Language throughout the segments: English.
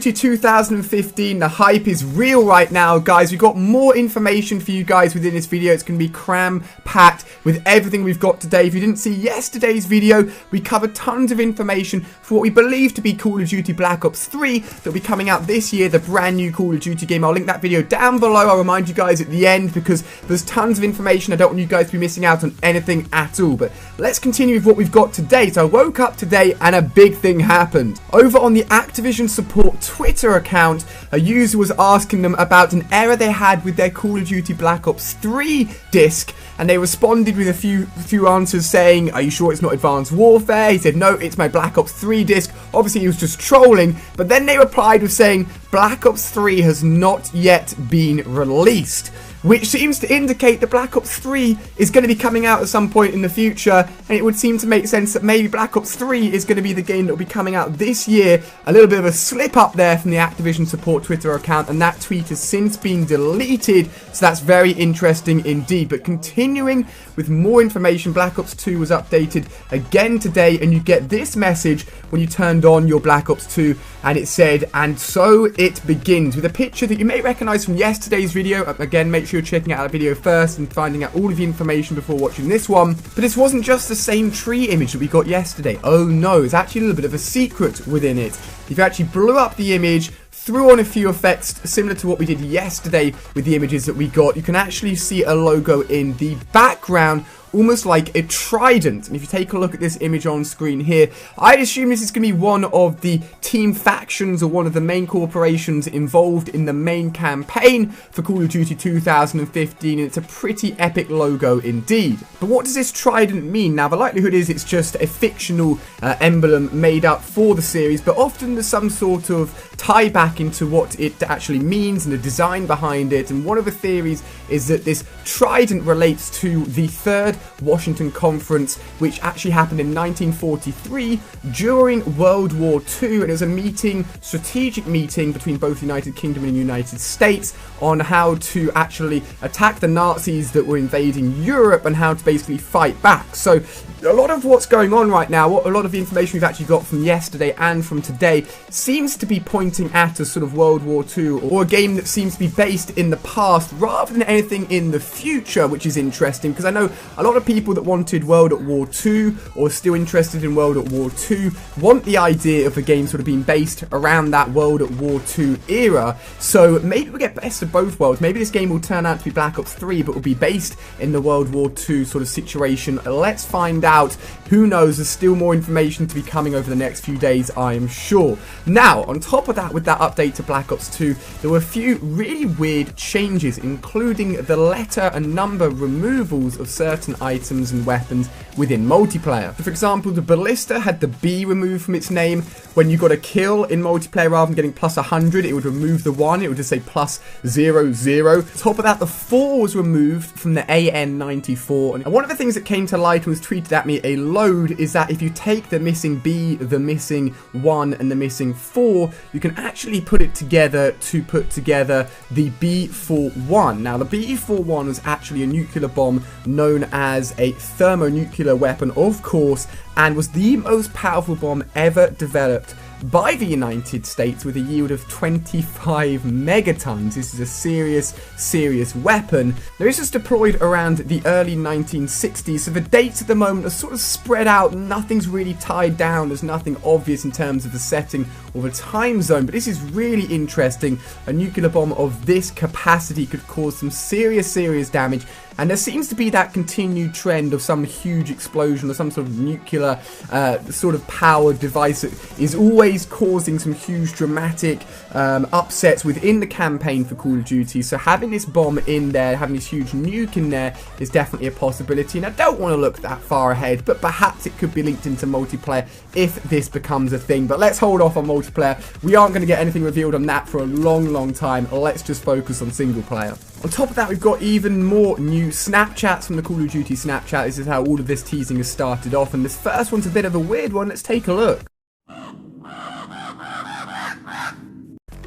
Duty 2015, the hype is real right now, guys. We've got more information for you guys within this video. It's going to be cram-packed with everything we've got today. If you didn't see yesterday's video, we covered tons of information for what we believe to be Call of Duty Black Ops 3 that will be coming out this year, the brand new Call of Duty game. I'll link that video down below. I'll remind you guys at the end because there's tons of information. I don't want you guys to be missing out on anything at all. But let's continue with what we've got today. So I woke up today and a big thing happened. Over on the Activision support Twitter account, a user was asking them about an error they had with their Call of Duty Black Ops 3 disc, and they responded with a few answers saying, "Are you sure it's not Advanced Warfare?" He said, "No, it's my Black Ops 3 disc." Obviously, he was just trolling, but then they replied with saying, "Black Ops 3 has not yet been released," which seems to indicate that Black Ops 3 is going to be coming out at some point in the future, and it would seem to make sense that maybe Black Ops 3 is going to be the game that will be coming out this year. A little bit of a slip up there from the Activision support Twitter account, and that tweet has since been deleted, so that's very interesting indeed. But continuing with more information, Black Ops 2 was updated again today, and you get this message when you turned on your Black Ops 2, and it said, "And so it begins," with a picture that you may recognize from yesterday's video. Again, make sure you're checking out that video first and finding out all of the information before watching this one. But this wasn't just the same tree image that we got yesterday. Oh no, it's actually a little bit of a secret within it. If you actually blew up the image, threw on a few effects similar to what we did yesterday with the images that we got, you can actually see a logo in the background, almost like a trident. And if you take a look at this image on screen here, I'd assume this is going to be one of the team factions or one of the main corporations involved in the main campaign for Call of Duty 2015, and it's a pretty epic logo indeed. But what does this trident mean? Now, the likelihood is it's just a fictional emblem made up for the series, but often there's some sort of tie back into what it actually means and the design behind it. And one of the theories is that this trident relates to the Third Washington Conference, which actually happened in 1943 during World War II, and it was a meeting, strategic meeting between both the United Kingdom and the United States on how to actually attack the Nazis that were invading Europe and how to basically fight back. So a lot of what's going on right now, a lot of the information we've actually got from yesterday and from today seems to be pointing at a sort of World War II or a game that seems to be based in the past rather than anything in the future, which is interesting because I know a lot of people that wanted World at War II or still interested in World at War II want the idea of the game sort of being based around that World at War II era. So maybe we get best of both worlds. Maybe this game will turn out to be Black Ops 3 but will be based in the World War II sort of situation. Let's find out. Who knows? There's still more information to be coming over the next few days, I am sure. Now, on top of that, with that update to Black Ops 2, there were a few really weird changes, including the letter and number removals of certain items and weapons within multiplayer. So for example, the ballista had the B removed from its name. When you got a kill in multiplayer, rather than getting plus 100, it would remove the 1. It would just say plus 00. On top of that, the 4 was removed from the AN94. And one of the things that came to light and was tweeted at me a load is that if you take the missing B, the missing 1, and the missing 4, you can actually put it together to put together the B41. Now, the B41 was actually a nuclear bomb known as a thermonuclear weapon, of course, and was the most powerful bomb ever developed by the United States with a yield of 25 megatons. This is a serious weapon. Now, this was deployed around the early 1960s, so the dates at the moment are sort of spread out. Nothing's really tied down. There's nothing obvious in terms of the setting or the time zone, but this is really interesting. A nuclear bomb of this capacity could cause some serious damage, and there seems to be that continued trend of some huge explosion or some sort of nuclear sort of powered device that is always causing some huge dramatic upsets within the campaign for Call of Duty. So having this bomb in there, having this huge nuke in there is definitely a possibility. And I don't want to look that far ahead, but perhaps it could be linked into multiplayer if this becomes a thing. But let's hold off on multiplayer. We aren't going to get anything revealed on that for a long time. Let's just focus on single player. On top of that, we've got even more new Snapchats from the Call of Duty Snapchat. This is how all of this teasing has started off, and this first one's a bit of a weird one. Let's take a look.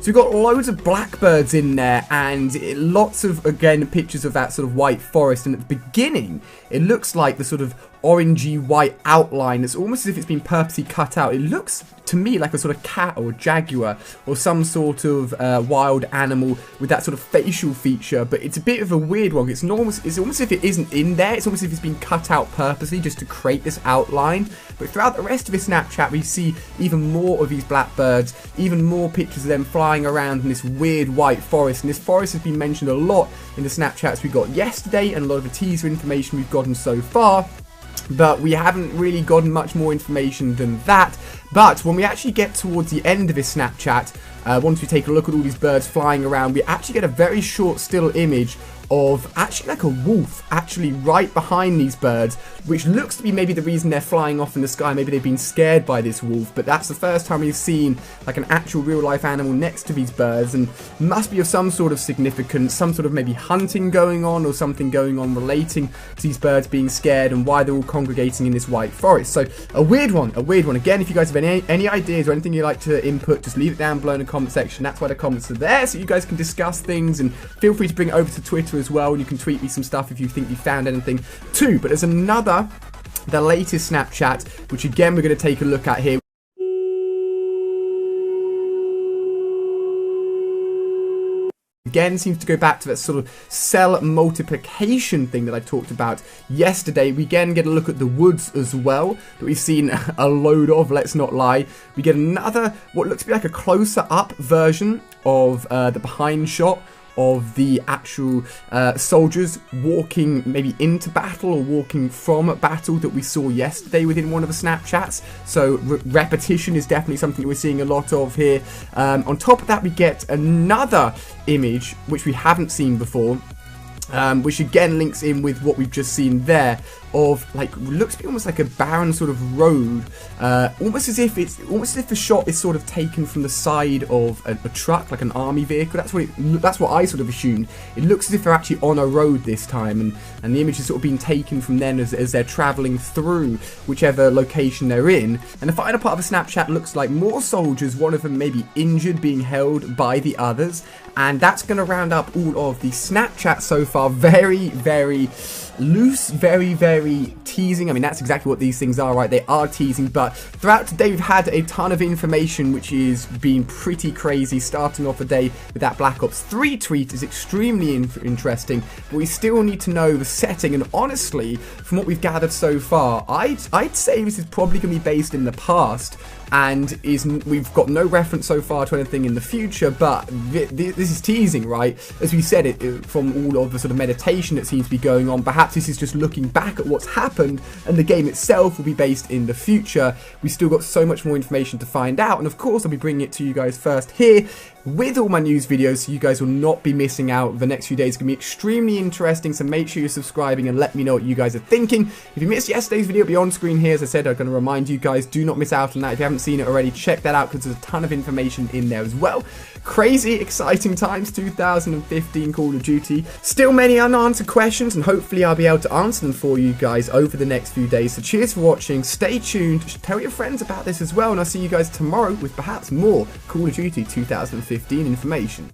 So we've got loads of blackbirds in there and lots of, again, pictures of that sort of white forest. And at the beginning, it looks like the sort of orangey white outline. It's almost as if it's been purposely cut out. It looks to me like a sort of cat or jaguar or some sort of wild animal with that sort of facial feature, but it's a bit of a weird one. It's almost as if it isn't in there. It's almost as if it's been cut out purposely just to create this outline. But throughout the rest of his Snapchat, we see even more of these blackbirds, even more pictures of them flying around in this weird white forest. And this forest has been mentioned a lot in the Snapchats we got yesterday and a lot of the teaser information we've gotten so far. But we haven't really gotten much more information than that. But when we actually get towards the end of his Snapchat, once we take a look at all these birds flying around, we actually get a very short still image of actually like a wolf actually right behind these birds, which looks to be maybe the reason they're flying off in the sky. Maybe they've been scared by this wolf, but that's the first time we've seen like an actual real life animal next to these birds, and must be of some sort of significance, some sort of maybe hunting going on or something going on relating to these birds being scared and why they're all congregating in this white forest. So a weird one, a weird one. Again, if you guys have any ideas or anything you'd like to input, just leave it down below in the comment section. That's why the comments are there, so you guys can discuss things, and feel free to bring it over to Twitter as well, and you can tweet me some stuff if you think you found anything too. But there's another, the latest Snapchat, which again we're going to take a look at here. Again, seems to go back to that sort of cell multiplication thing that I talked about yesterday. We again get a look at the woods as well, that we've seen a load of, let's not lie. We get another, what looks to be like a closer up version of the behind shot of the actual soldiers walking maybe into battle or walking from battle that we saw yesterday within one of the Snapchats. So repetition is definitely something we're seeing a lot of here. On top of that, we get another image which we haven't seen before, which again links in with what we've just seen there, of like, looks to be almost like a barren sort of road, almost as if the shot is sort of taken from the side of a truck, like an army vehicle. That's what I sort of assumed. It looks as if they're actually on a road this time, and the image is sort of being taken from then as they're traveling through whichever location they're in. And the final part of the Snapchat looks like more soldiers, one of them maybe injured, being held by the others, and that's going to round up all of the Snapchat so far. Very, very loose, very, very teasing. I mean, that's exactly what these things are, right? They are teasing, but throughout today we've had a ton of information which is been pretty crazy. Starting off the day with that Black Ops 3 tweet is extremely interesting, but we still need to know the setting, and honestly, from what we've gathered so far, I'd say this is probably going to be based in the past, and we've got no reference so far to anything in the future, but this is teasing, right? As we said, from all of the sort of meditation that seems to be going on, perhaps this is just looking back at what's happened, and the game itself will be based in the future. We've still got so much more information to find out, and of course I'll be bringing it to you guys first here with all my news videos, so you guys will not be missing out. The next few days are going to be extremely interesting, so make sure you're subscribing and let me know what you guys are thinking. If you missed yesterday's video, it'll be on screen here. As I said, I'm going to remind you guys, do not miss out on that. If you haven't seen it already, check that out, because there's a ton of information in there as well. Crazy, exciting times, 2015 Call of Duty. Still many unanswered questions, and hopefully I'll be able to answer them for you guys over the next few days. So cheers for watching, stay tuned, tell your friends about this as well, and I'll see you guys tomorrow with perhaps more Call of Duty 2015 information.